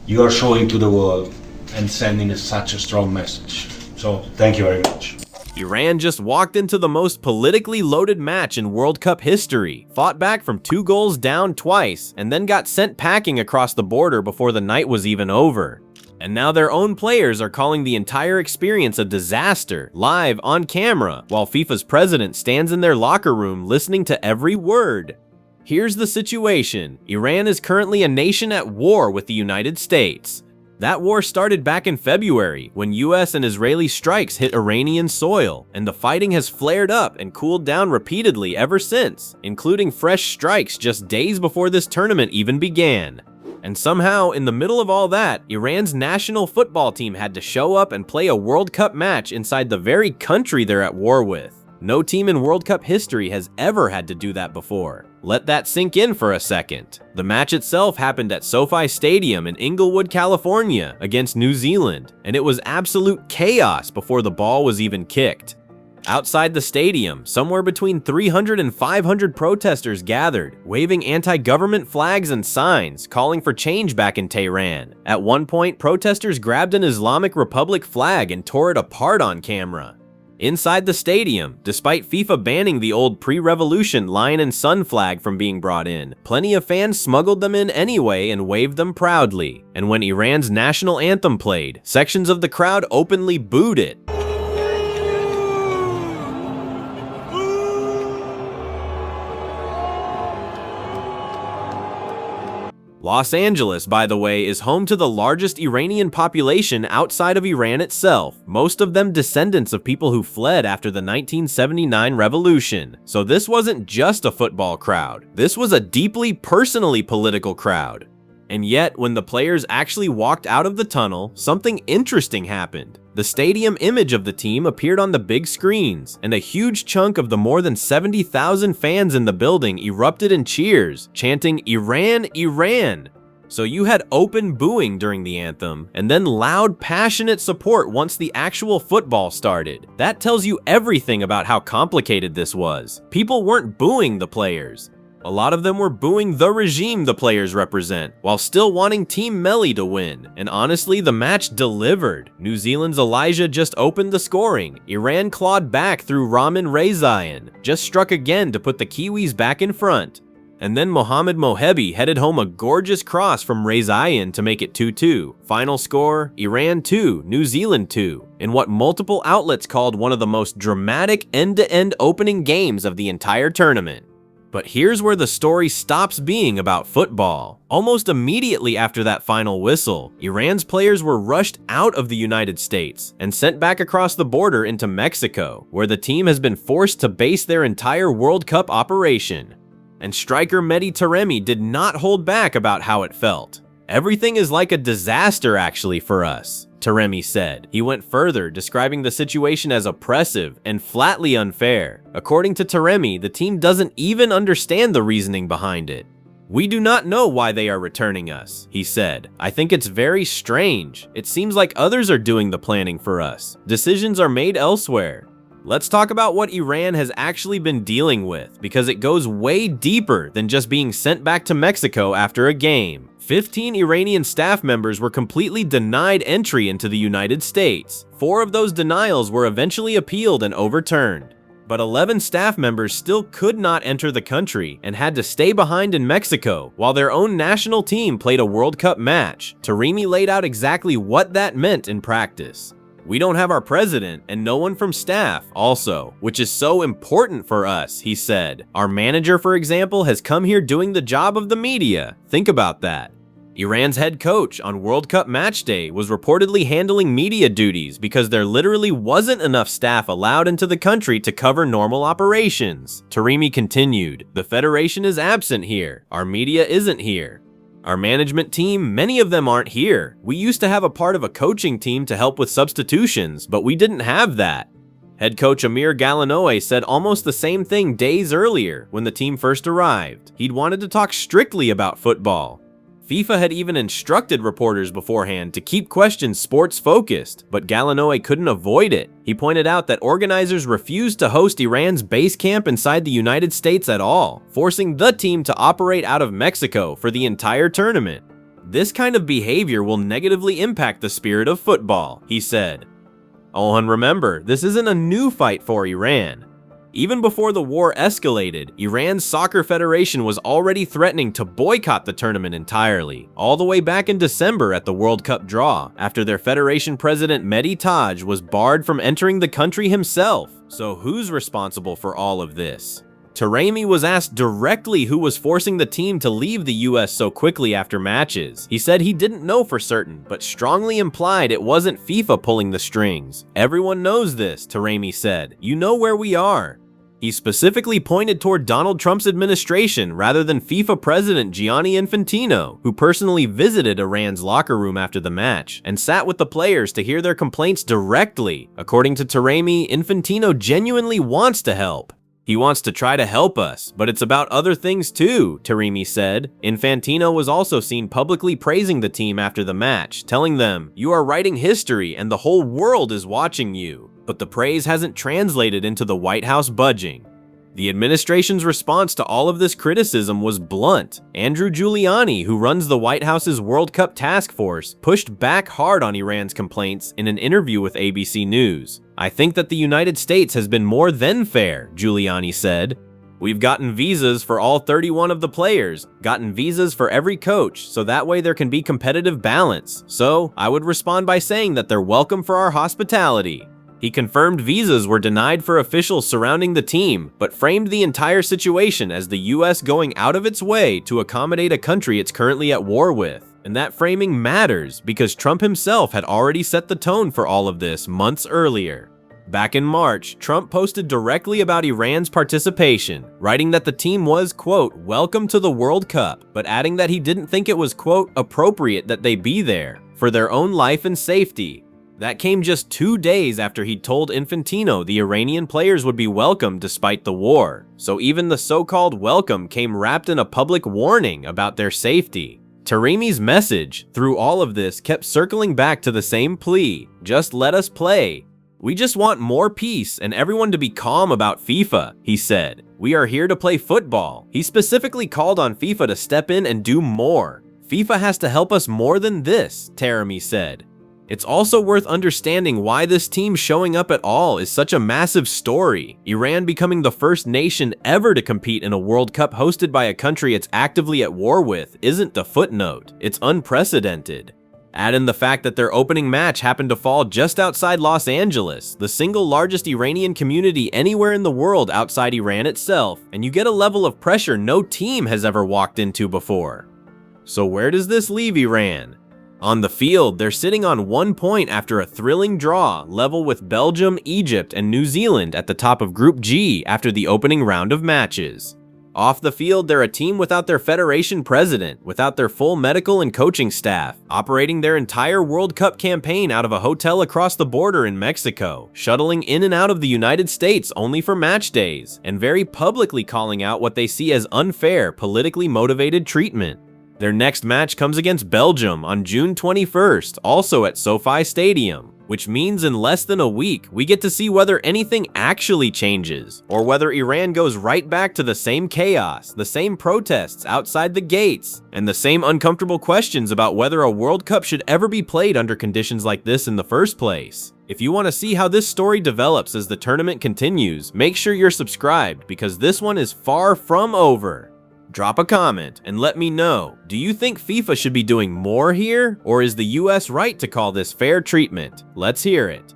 you are showing to the world and sending such a strong message. So thank you very much. Iran just walked into the most politically loaded match in World Cup history, fought back from 2 goals down twice, and then got sent packing across the border before the night was even over. And now their own players are calling the entire experience a disaster, live on camera, while FIFA's president stands in their locker room listening to every word. Here's the situation. Iran is currently a nation at war with the United States. That war started back in February, when US and Israeli strikes hit Iranian soil, and the fighting has flared up and cooled down repeatedly ever since, including fresh strikes just days before this tournament even began. And somehow, in the middle of all that, Iran's national football team had to show up and play a World Cup match inside the very country they're at war with. No team in World Cup history has ever had to do that before. Let that sink in for a second. The match itself happened at SoFi Stadium in Inglewood, California against New Zealand, and it was absolute chaos before the ball was even kicked. Outside the stadium, somewhere between 300 and 500 protesters gathered, waving anti-government flags and signs, calling for change back in Tehran. At one point, protesters grabbed an Islamic Republic flag and tore it apart on camera. Inside the stadium, despite FIFA banning the old pre-revolution lion and sun flag from being brought in, plenty of fans smuggled them in anyway and waved them proudly. And when Iran's national anthem played, sections of the crowd openly booed it. Los Angeles, by the way, is home to the largest Iranian population outside of Iran itself, most of them descendants of people who fled after the 1979 revolution. So this wasn't just a football crowd, this was a deeply personally political crowd. And yet, when the players actually walked out of the tunnel, something interesting happened. The stadium image of the team appeared on the big screens, and a huge chunk of the more than 70,000 fans in the building erupted in cheers, chanting "Iran, Iran!" So you had open booing during the anthem, and then loud, passionate support once the actual football started. That tells you everything about how complicated this was. People weren't booing the players. A lot of them were booing the regime the players represent, while still wanting Team Melli to win. And honestly, the match delivered. New Zealand's Elijah just opened the scoring. Iran clawed back through Ramin Rezaeian, just struck again to put the Kiwis back in front. And then Mohamed Mohebi headed home a gorgeous cross from Rezaeian to make it 2-2. Final score, Iran 2, New Zealand 2, in what multiple outlets called one of the most dramatic end-to-end opening games of the entire tournament. But here's where the story stops being about football. Almost immediately after that final whistle, Iran's players were rushed out of the United States and sent back across the border into Mexico, where the team has been forced to base their entire World Cup operation. And striker Mehdi Taremi did not hold back about how it felt. "Everything is like a disaster actually for us," Taremi said. He went further, describing the situation as oppressive and flatly unfair. According to Taremi, the team doesn't even understand the reasoning behind it. "We do not know why they are returning us," he said. "I think it's very strange. It seems like others are doing the planning for us. Decisions are made elsewhere." Let's talk about what Iran has actually been dealing with, because it goes way deeper than just being sent back to Mexico after a game. 15 Iranian staff members were completely denied entry into the United States. 4 of those denials were eventually appealed and overturned. But 11 staff members still could not enter the country and had to stay behind in Mexico while their own national team played a World Cup match. Taremi laid out exactly what that meant in practice. "We don't have our president and no one from staff also, which is so important for us," he said. "Our manager, for example, has come here doing the job of the media. Think about that." Iran's head coach on World Cup match day was reportedly handling media duties because there literally wasn't enough staff allowed into the country to cover normal operations. Taremi continued, "The federation is absent here. Our media isn't here. Our management team, many of them aren't here. We used to have a part of a coaching team to help with substitutions, but we didn't have that." Head coach Amir Galanoe said almost the same thing days earlier when the team first arrived. He'd wanted to talk strictly about football. FIFA had even instructed reporters beforehand to keep questions sports-focused, but Galanoe couldn't avoid it. He pointed out that organizers refused to host Iran's base camp inside the United States at all, forcing the team to operate out of Mexico for the entire tournament. This kind of behavior will negatively impact the spirit of football, he said. Oh, and remember, this isn't a new fight for Iran. Even before the war escalated, Iran's soccer federation was already threatening to boycott the tournament entirely, all the way back in December at the World Cup draw, after their federation president Mehdi Taj was barred from entering the country himself. So who's responsible for all of this? Taremi was asked directly who was forcing the team to leave the US so quickly after matches. He said he didn't know for certain, but strongly implied it wasn't FIFA pulling the strings. Everyone knows this, Taremi said. You know where we are. He specifically pointed toward Donald Trump's administration rather than FIFA president Gianni Infantino, who personally visited Iran's locker room after the match and sat with the players to hear their complaints directly. According to Taremi, Infantino genuinely wants to help. He wants to try to help us, but it's about other things too, Taremi said. Infantino was also seen publicly praising the team after the match, telling them, "You are writing history and the whole world is watching you." But the praise hasn't translated into the White House budging. The administration's response to all of this criticism was blunt. Andrew Giuliani, who runs the White House's World Cup task force, pushed back hard on Iran's complaints in an interview with ABC News. "I think that the United States has been more than fair," Giuliani said. "We've gotten visas for all 31 of the players, gotten visas for every coach, so that way there can be competitive balance. So I would respond by saying that they're welcome for our hospitality." He confirmed visas were denied for officials surrounding the team, but framed the entire situation as the US going out of its way to accommodate a country it's currently at war with. And that framing matters because Trump himself had already set the tone for all of this months earlier. Back in March, Trump posted directly about Iran's participation, writing that the team was, quote, "welcome to the World Cup," but adding that he didn't think it was, quote, "appropriate that they be there for their own life and safety." That came just 2 days after he'd told Infantino the Iranian players would be welcome despite the war. So even the so-called welcome came wrapped in a public warning about their safety. Taremi's message, through all of this, kept circling back to the same plea: just let us play. "We just want more peace and everyone to be calm about FIFA," he said. "We are here to play football." He specifically called on FIFA to step in and do more. "FIFA has to help us more than this," Taremi said. It's also worth understanding why this team showing up at all is such a massive story. Iran becoming the first nation ever to compete in a World Cup hosted by a country it's actively at war with isn't a footnote, it's unprecedented. Add in the fact that their opening match happened to fall just outside Los Angeles, the single largest Iranian community anywhere in the world outside Iran itself, and you get a level of pressure no team has ever walked into before. So where does this leave Iran? On the field, they're sitting on 1 point after a thrilling draw, level with Belgium, Egypt, and New Zealand at the top of Group G after the opening round of matches. Off the field, they're a team without their federation president, without their full medical and coaching staff, operating their entire World Cup campaign out of a hotel across the border in Mexico, shuttling in and out of the United States only for match days, and very publicly calling out what they see as unfair, politically motivated treatment. Their next match comes against Belgium on June 21st, also at SoFi Stadium, which means in less than a week, we get to see whether anything actually changes, or whether Iran goes right back to the same chaos, the same protests outside the gates, and the same uncomfortable questions about whether a World Cup should ever be played under conditions like this in the first place. If you want to see how this story develops as the tournament continues, make sure you're subscribed because this one is far from over. Drop a comment and let me know, do you think FIFA should be doing more here, or is the US right to call this fair treatment? Let's hear it.